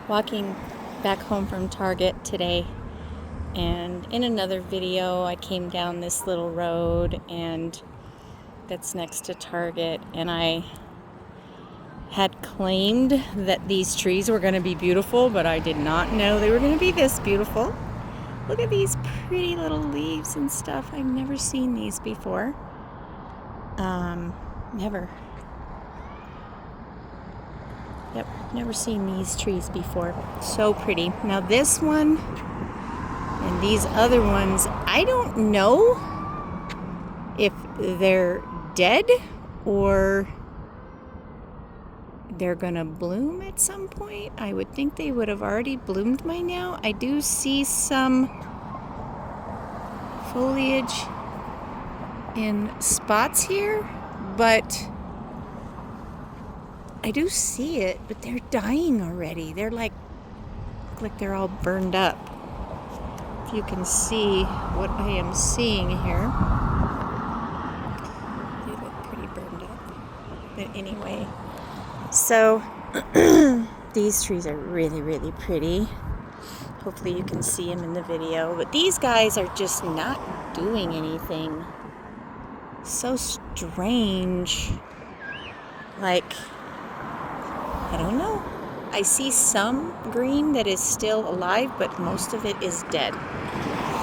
walking back home from Target today, and in another video I came down this little road and that's next to Target, and I had claimed that these trees were going to be beautiful, but I did not know they were going to be this beautiful. Look at these pretty little leaves and stuff. I've never seen these before. Never. Yep, never seen these trees before. So pretty. Now this one and these other ones, I don't know if they're dead or they're gonna bloom at some point. I would think they would have already bloomed by now. I do see some foliage in spots here, but I do see it, but they're dying already. They're look like they're all burned up. If you can see what I am seeing here. They look pretty burned up. But anyway, so these trees are really, really pretty. Hopefully you can see them in the video. But these guys are just not doing anything. So strange. I don't know. I see some green that is still alive, but most of it is dead.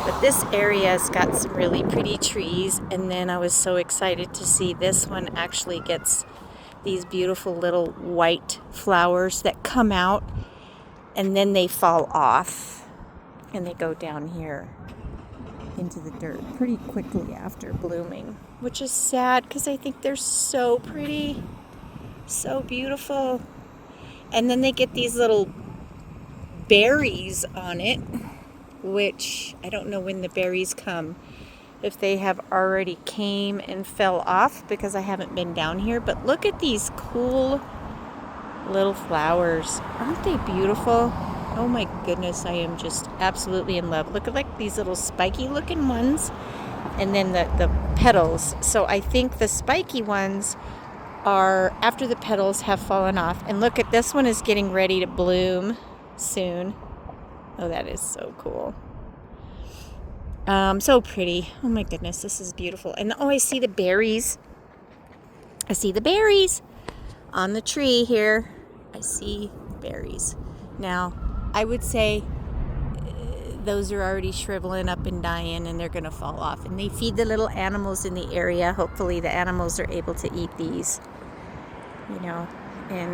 But this area's got some really pretty trees, and then I was so excited to see this one actually gets these beautiful little white flowers that come out, and then they fall off, and they go down here into the dirt pretty quickly after blooming, which is sad because I think they're so pretty, so beautiful. And then they get these little berries on it, which I don't know when the berries come, if they have already came and fell off, because I haven't been down here. But look at these cool little flowers. Aren't they beautiful? Oh my goodness, I am just absolutely in love. Look at these little spiky looking ones, and then the petals. So I think the spiky ones are after the petals have fallen off. And look at this one, is getting ready to bloom soon. Oh, that is so cool. So pretty. Oh my goodness, this is beautiful. And oh, I see the berries. I see the berries on the tree here. I see berries. Now, I would say those are already shriveling up and dying, and they're going to fall off. And they feed the little animals in the area. Hopefully the animals are able to eat these, and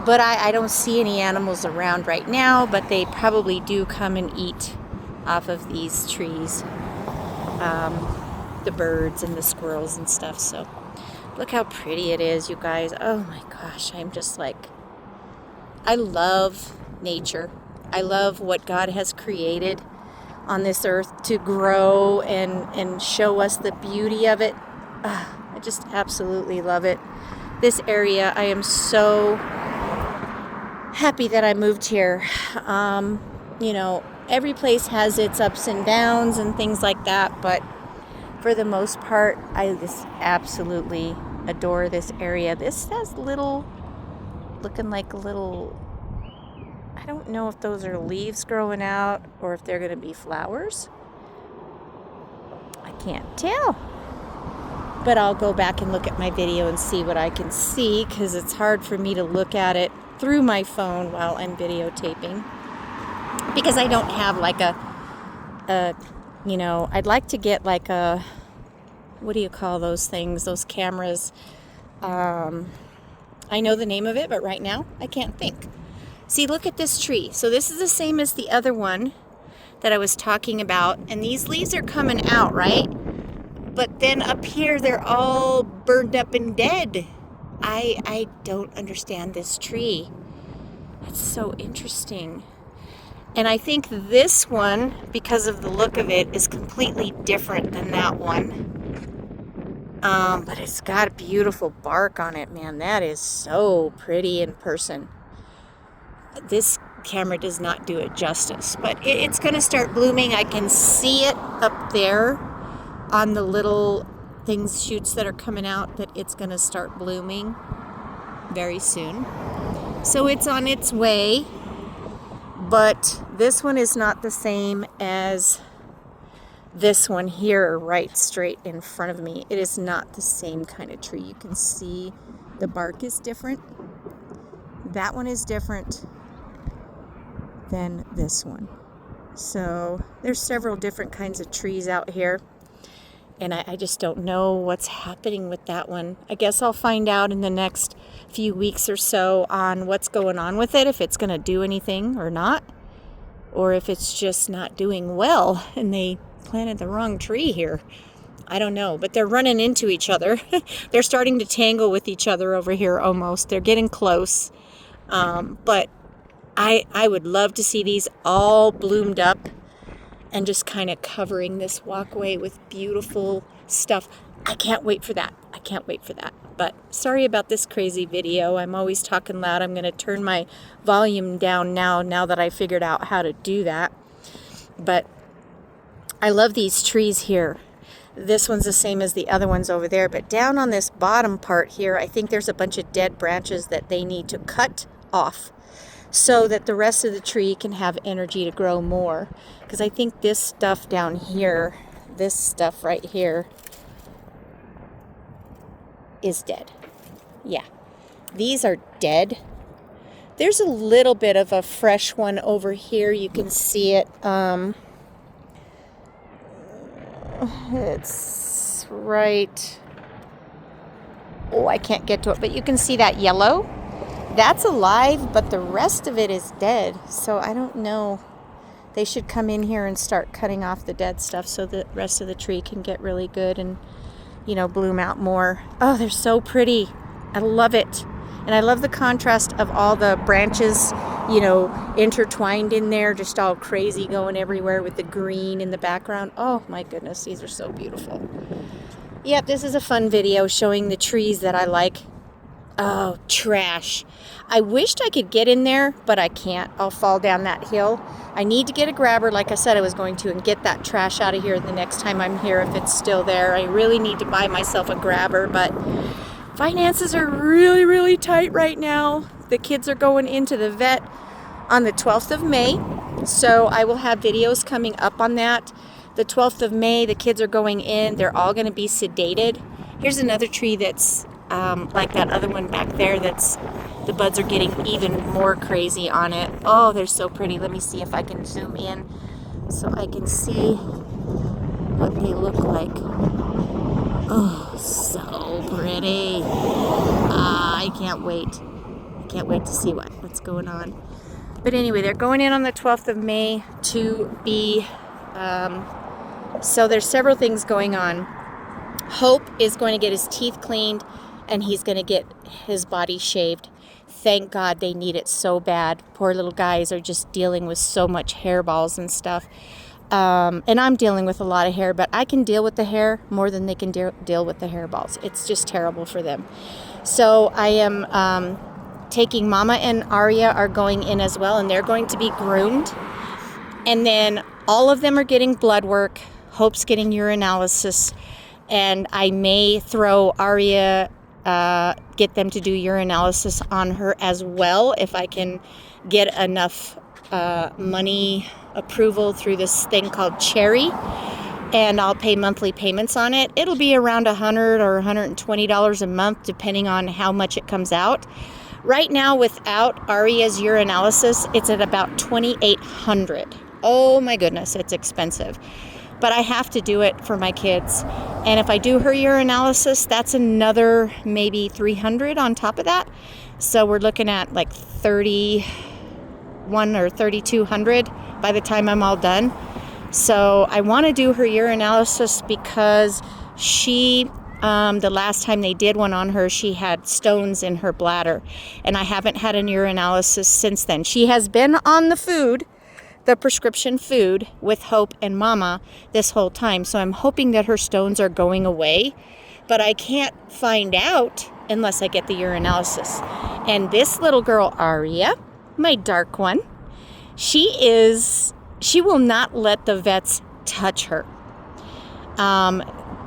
but I don't see any animals around right now, but they probably do come and eat off of these trees, the birds and the squirrels and stuff. So look how pretty it is, you guys. Oh my gosh, I'm just I love nature. I love what God has created on this earth to grow and show us the beauty of it. I just absolutely love it. This area, I am so happy that I moved here. Every place has its ups and downs and things like that, but for the most part, I just absolutely adore this area. This has looking like little, I don't know if those are leaves growing out or if they're going to be flowers. I can't tell. But I'll go back and look at my video and see what I can see, because it's hard for me to look at it through my phone while I'm videotaping, because I don't have I'd like to get what do you call those things, those cameras? I know the name of it, but right now I can't think. See, look at this tree. So this is the same as the other one that I was talking about, and these leaves are coming out, right? But then up here, they're all burned up and dead. I don't understand this tree. It's so interesting. And I think this one, because of the look of it, is completely different than that one. But it's got beautiful bark on it, man. That is so pretty in person. This camera does not do it justice, but it's going to start blooming. I can see it up there on the little shoots that are coming out, that it's going to start blooming very soon. So it's on its way, but this one is not the same as this one here right straight in front of me. It is not the same kind of tree. You can see the bark is different. That one is different than this one. So there's several different kinds of trees out here, and I just don't know what's happening with that one. I guess I'll find out in the next few weeks or so on what's going on with it, if it's going to do anything or not, or if it's just not doing well and they planted the wrong tree here. I don't know, but they're running into each other. They're starting to tangle with each other over here almost. They're getting close. But I would love to see these all bloomed up and just kind of covering this walkway with beautiful stuff. I can't wait for that. I can't wait for that. But sorry about this crazy video. I'm always talking loud. I'm going to turn my volume down now that I figured out how to do that. But I love these trees here. This one's the same as the other ones over there, but down on this bottom part here, I think there's a bunch of dead branches that they need to cut off so that the rest of the tree can have energy to grow more. Because I think this stuff down here, this stuff right here, is dead. Yeah, these are dead. There's a little bit of a fresh one over here. You can see it. It's right. Oh, I can't get to it, but you can see that yellow. That's alive, but the rest of it is dead. So I don't know. They should come in here and start cutting off the dead stuff so the rest of the tree can get really good and, you know, bloom out more. Oh, they're so pretty. I love it. And I love the contrast of all the branches, you know, intertwined in there, just all crazy going everywhere with the green in the background. Oh my goodness, these are so beautiful. Yep, this is a fun video showing the trees that I like. Oh, trash. I wished I could get in there, but I can't. I'll fall down that hill. I need to get a grabber like I said I was going to and get that trash out of here the next time I'm here if it's still there. I really need to buy myself a grabber, but finances are really, really tight right now. The kids are going into the vet on the 12th of May, so I will have videos coming up on that. The 12th of May, the kids are going in. They're all going to be sedated. Here's another tree that's like that other one back there, that's the buds are getting even more crazy on it. Oh, they're so pretty. Let me see if I can zoom in so I can see what they look like. Oh, so pretty. I can't wait. I can't wait to see what's going on. But anyway, they're going in on the 12th of May to be, so there's several things going on. Hope is going to get his teeth cleaned and he's going to get his body shaved. Thank God, they need it so bad. Poor little guys are just dealing with so much hairballs and stuff. And I'm dealing with a lot of hair, but I can deal with the hair more than they can deal with the hairballs. It's just terrible for them. So I am taking Mama and Aria are going in as well, and they're going to be groomed. And then all of them are getting blood work. Hope's getting urinalysis. And I may throw Aria, get them to do urinalysis on her as well if I can get enough money approval through this thing called Cherry, and I'll pay monthly payments on it. It'll be around $100 or $120 a month depending on how much it comes out. Right now, without Aria's urinalysis, it's at about $2,800. Oh my goodness, it's expensive. But I have to do it for my kids. And if I do her urinalysis, that's another maybe $300 on top of that. So we're looking at like $3,100 or $3,200 by the time I'm all done. So I want to do her urinalysis because she, the last time they did one on her, she had stones in her bladder. And I haven't had an urinalysis since then. She has been on the food, the prescription food with Hope and Mama this whole time. So I'm hoping that her stones are going away, but I can't find out unless I get the urinalysis. And this little girl, Aria, my dark one, she will not let the vets touch her.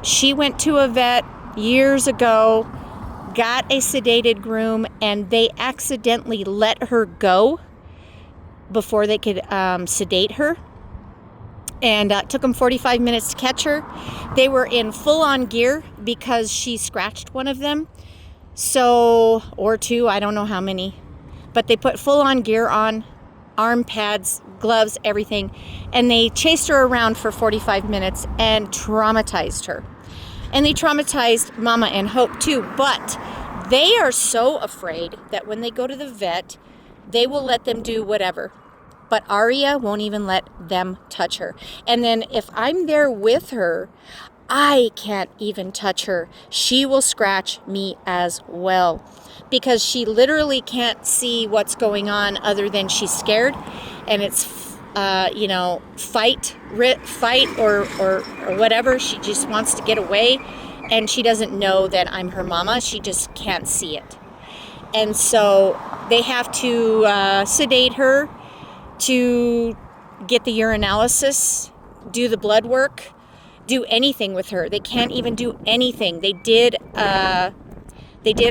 She went to a vet years ago. got a sedated groom, and they accidentally let her go before they could sedate her. And it took them 45 minutes to catch her. They were in full-on gear because she scratched one of them. So, or two, I don't know how many. But they put full-on gear on, arm pads, gloves, everything. And they chased her around for 45 minutes and traumatized her. And they traumatized Mama and Hope too. But they are so afraid that when they go to the vet, they will let them do whatever. But Aria won't even let them touch her. And then if I'm there with her, I can't even touch her. She will scratch me as well because she literally can't see what's going on other than she's scared. And it's, fight or whatever. She just wants to get away. And she doesn't know that I'm her mama. She just can't see it. And so they have to sedate her to get the urinalysis, do the blood work, do anything with her. They can't even do anything. They did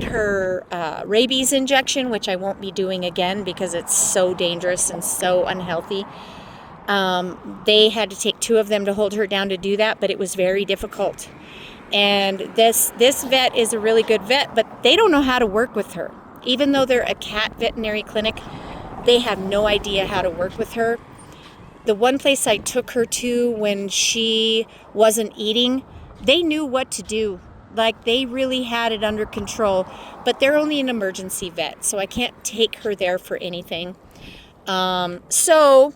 her rabies injection, which I won't be doing again because it's so dangerous and so unhealthy. They had to take 2 of them to hold her down to do that, but it was very difficult. And this vet is a really good vet, but they don't know how to work with her. Even though they're a cat veterinary clinic, they have no idea how to work with her. The one place I took her to when she wasn't eating, they knew what to do. Like, they really had it under control. But they're only an emergency vet, so I can't take her there for anything. So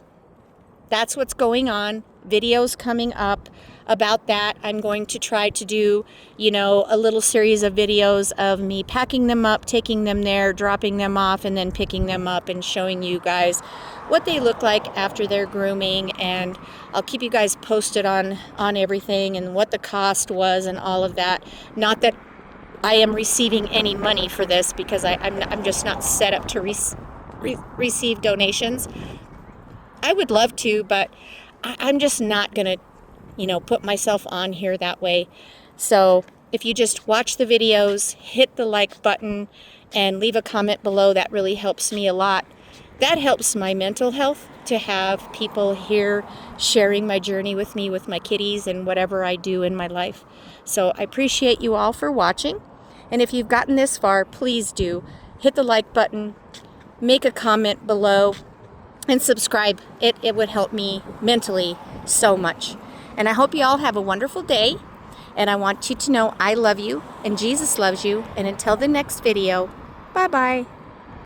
that's what's going on. Videos coming up about that. I'm going to try to do, a little series of videos of me packing them up, taking them there, dropping them off, and then picking them up and showing you guys what they look like after their grooming. And I'll keep you guys posted on everything and what the cost was and all of that. Not that I am receiving any money for this because I'm just not set up to receive donations. I would love to, but I'm just not going to put myself on here that way. So if you just watch the videos, hit the like button, and leave a comment below, that really helps me a lot. That helps my mental health to have people here sharing my journey with me, with my kitties, and whatever I do in my life. So I appreciate you all for watching. And if you've gotten this far, please do hit the like button, make a comment below, and subscribe. It would help me mentally so much. And I hope you all have a wonderful day. And I want you to know I love you and Jesus loves you. And until the next video, bye-bye.